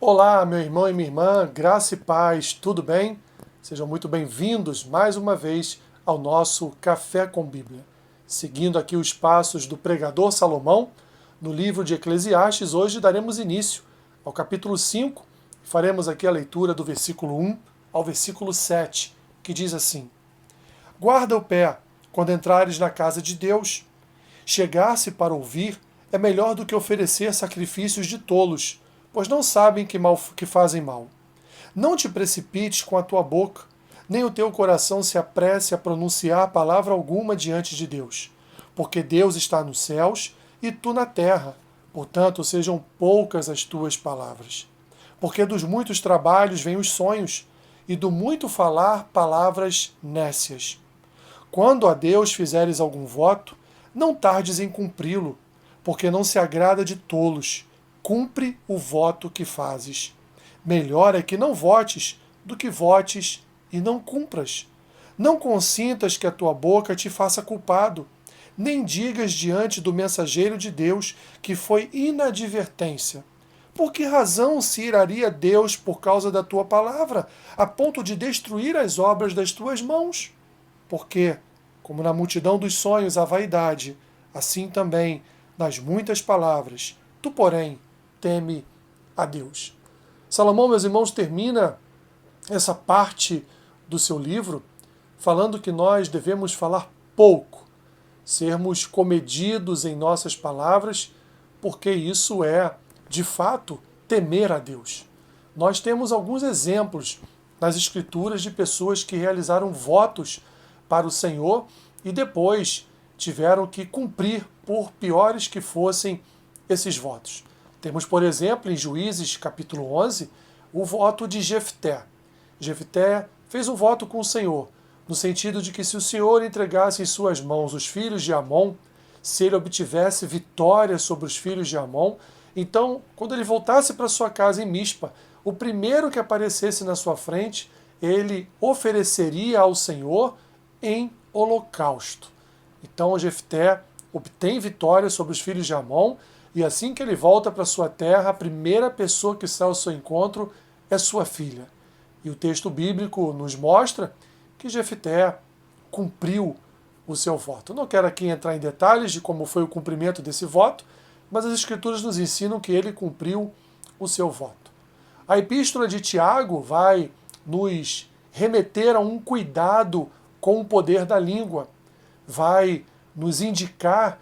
Olá, meu irmão e minha irmã, graça e paz, tudo bem? Sejam muito bem-vindos mais uma vez ao nosso Café com Bíblia. Seguindo aqui os passos do pregador Salomão, no livro de Eclesiastes, hoje daremos início ao capítulo 5 e faremos aqui a leitura do versículo 1 ao versículo 7, que diz assim: Guarda o pé quando entrares na casa de Deus. Chegar-se para ouvir é melhor do que oferecer sacrifícios de tolos, pois não sabem que fazem mal. Não te precipites com a tua boca, nem o teu coração se apresse a pronunciar palavra alguma diante de Deus, porque Deus está nos céus e tu na terra, portanto sejam poucas as tuas palavras. Porque dos muitos trabalhos vêm os sonhos, e do muito falar palavras nécias. Quando a Deus fizeres algum voto, não tardes em cumpri-lo, porque não se agrada de tolos. Cumpre o voto que fazes. Melhor é que não votes do que votes e não cumpras. Não consintas que a tua boca te faça culpado, nem digas diante do mensageiro de Deus que foi inadvertência. Por que razão se iraria Deus por causa da tua palavra, a ponto de destruir as obras das tuas mãos? Porque, como na multidão dos sonhos há vaidade, assim também nas muitas palavras. Tu, porém, teme a Deus. Salomão, meus irmãos, termina essa parte do seu livro falando que nós devemos falar pouco, sermos comedidos em nossas palavras, porque isso é, de fato, temer a Deus. Nós temos alguns exemplos nas Escrituras de pessoas que realizaram votos para o Senhor e depois tiveram que cumprir, por piores que fossem esses votos. Temos, por exemplo, em Juízes capítulo 11, o voto de Jefté. Jefté fez um voto com o Senhor, no sentido de que se o Senhor entregasse em suas mãos os filhos de Amon, se ele obtivesse vitória sobre os filhos de Amon, então, quando ele voltasse para sua casa em Mispa, o primeiro que aparecesse na sua frente, ele ofereceria ao Senhor em holocausto. Então Jefté obtém vitória sobre os filhos de Amon, e assim que ele volta para sua terra, a primeira pessoa que sai ao seu encontro é sua filha. E o texto bíblico nos mostra que Jefté cumpriu o seu voto. Eu não quero aqui entrar em detalhes de como foi o cumprimento desse voto, mas as Escrituras nos ensinam que ele cumpriu o seu voto. A epístola de Tiago vai nos remeter a um cuidado com o poder da língua, vai nos indicar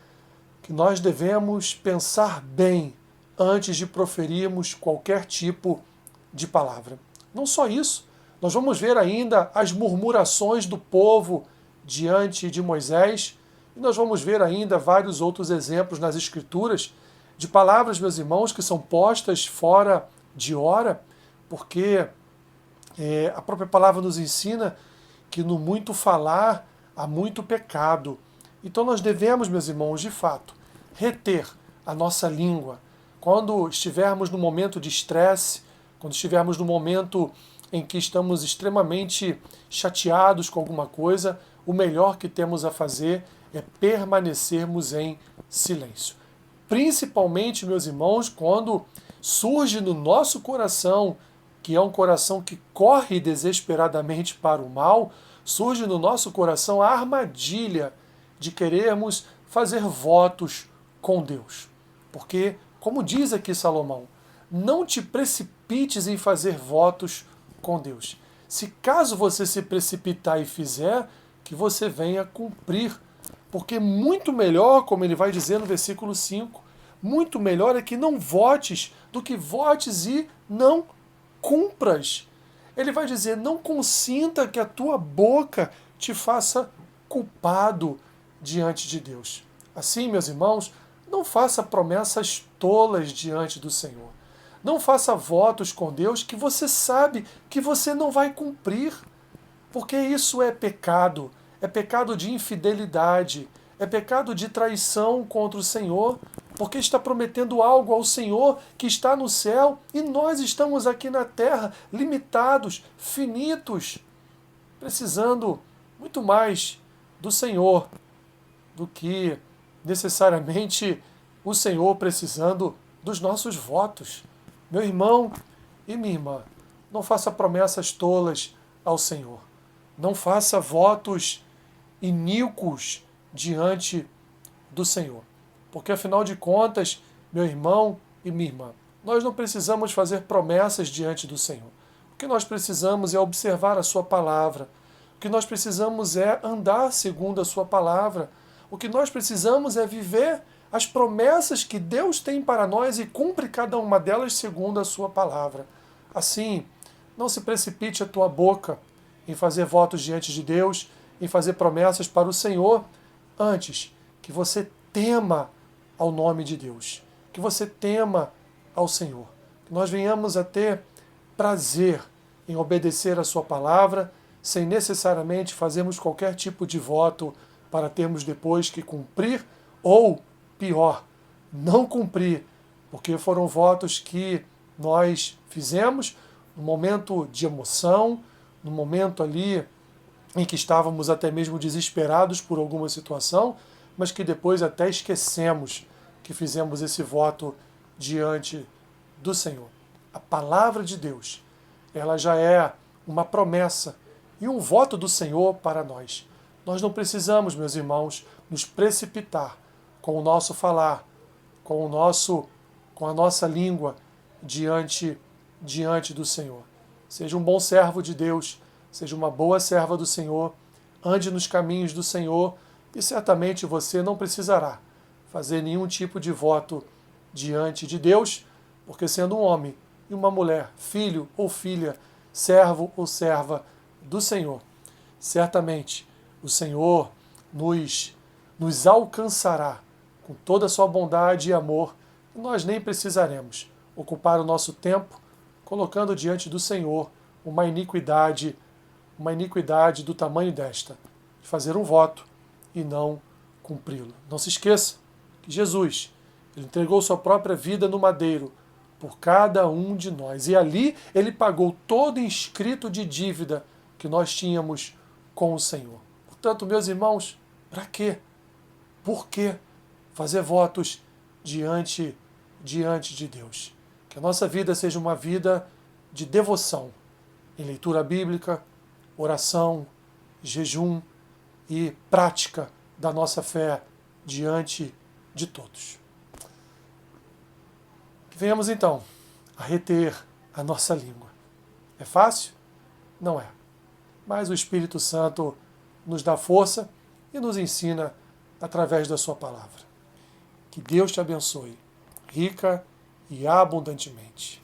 que nós devemos pensar bem antes de proferirmos qualquer tipo de palavra. Não só isso, nós vamos ver ainda as murmurações do povo diante de Moisés, e nós vamos ver ainda vários outros exemplos nas Escrituras de palavras, meus irmãos, que são postas fora de hora, porque a própria palavra nos ensina que no muito falar há muito pecado. Então nós devemos, meus irmãos, de fato, reter a nossa língua. Quando estivermos no momento de estresse, quando estivermos no momento em que estamos extremamente chateados com alguma coisa, o melhor que temos a fazer é permanecermos em silêncio. Principalmente, meus irmãos, quando surge no nosso coração, que é um coração que corre desesperadamente para o mal, surge no nosso coração a armadilha de querermos fazer votos com Deus. Porque, como diz aqui Salomão, não te precipites em fazer votos com Deus. Se caso você se precipitar e fizer, que você venha cumprir. Porque muito melhor, como ele vai dizer no versículo 5, muito melhor é que não votes do que votes e não cumpras. Ele vai dizer, não consinta que a tua boca te faça culpado diante de Deus. Assim, meus irmãos, não faça promessas tolas diante do Senhor. Não faça votos com Deus que você sabe que você não vai cumprir, porque isso é pecado de infidelidade, é pecado de traição contra o Senhor, porque está prometendo algo ao Senhor que está no céu e nós estamos aqui na terra, limitados, finitos, precisando muito mais do Senhor do que necessariamente o Senhor precisando dos nossos votos. Meu irmão, E minha irmã, não faça promessas tolas ao Senhor. Não faça votos iníquos diante do Senhor. Porque afinal de contas, meu irmão e minha irmã, nós não precisamos fazer promessas diante do Senhor. O que nós precisamos é observar a sua palavra. O que nós precisamos é andar segundo a sua palavra. O que nós precisamos é viver as promessas que Deus tem para nós e cumpre cada uma delas segundo a sua palavra. Assim, não se precipite a tua boca em fazer votos diante de Deus, em fazer promessas para o Senhor, antes que você tema ao nome de Deus, que você tema ao Senhor, que nós venhamos a ter prazer em obedecer a sua palavra, sem necessariamente fazermos qualquer tipo de voto para termos depois que cumprir, ou, pior, não cumprir, porque foram votos que nós fizemos no momento de emoção, no momento ali em que estávamos até mesmo desesperados por alguma situação, mas que depois até esquecemos que fizemos esse voto diante do Senhor. A palavra de Deus, ela já é uma promessa e um voto do Senhor para nós. Nós não precisamos, meus irmãos, nos precipitar com o nosso falar, com a nossa língua diante do Senhor. Seja um bom servo de Deus, seja uma boa serva do Senhor, ande nos caminhos do Senhor e certamente você não precisará fazer nenhum tipo de voto diante de Deus, porque sendo um homem e uma mulher, filho ou filha, servo ou serva do Senhor, certamente o Senhor nos alcançará com toda a sua bondade e amor, e nós nem precisaremos ocupar o nosso tempo colocando diante do Senhor uma iniquidade do tamanho desta, de fazer um voto e não cumpri-lo. Não se esqueça que Jesus, ele entregou sua própria vida no madeiro por cada um de nós. E ali ele pagou todo inscrito de dívida que nós tínhamos com o Senhor. Portanto, meus irmãos, para quê? Por que fazer votos diante de Deus? Que a nossa vida seja uma vida de devoção, em leitura bíblica, oração, jejum e prática da nossa fé diante de todos. Que venhamos então a reter a nossa língua. É fácil? Não é. Mas o Espírito Santo nos dá força e nos ensina através da sua palavra. Que Deus te abençoe, rica e abundantemente.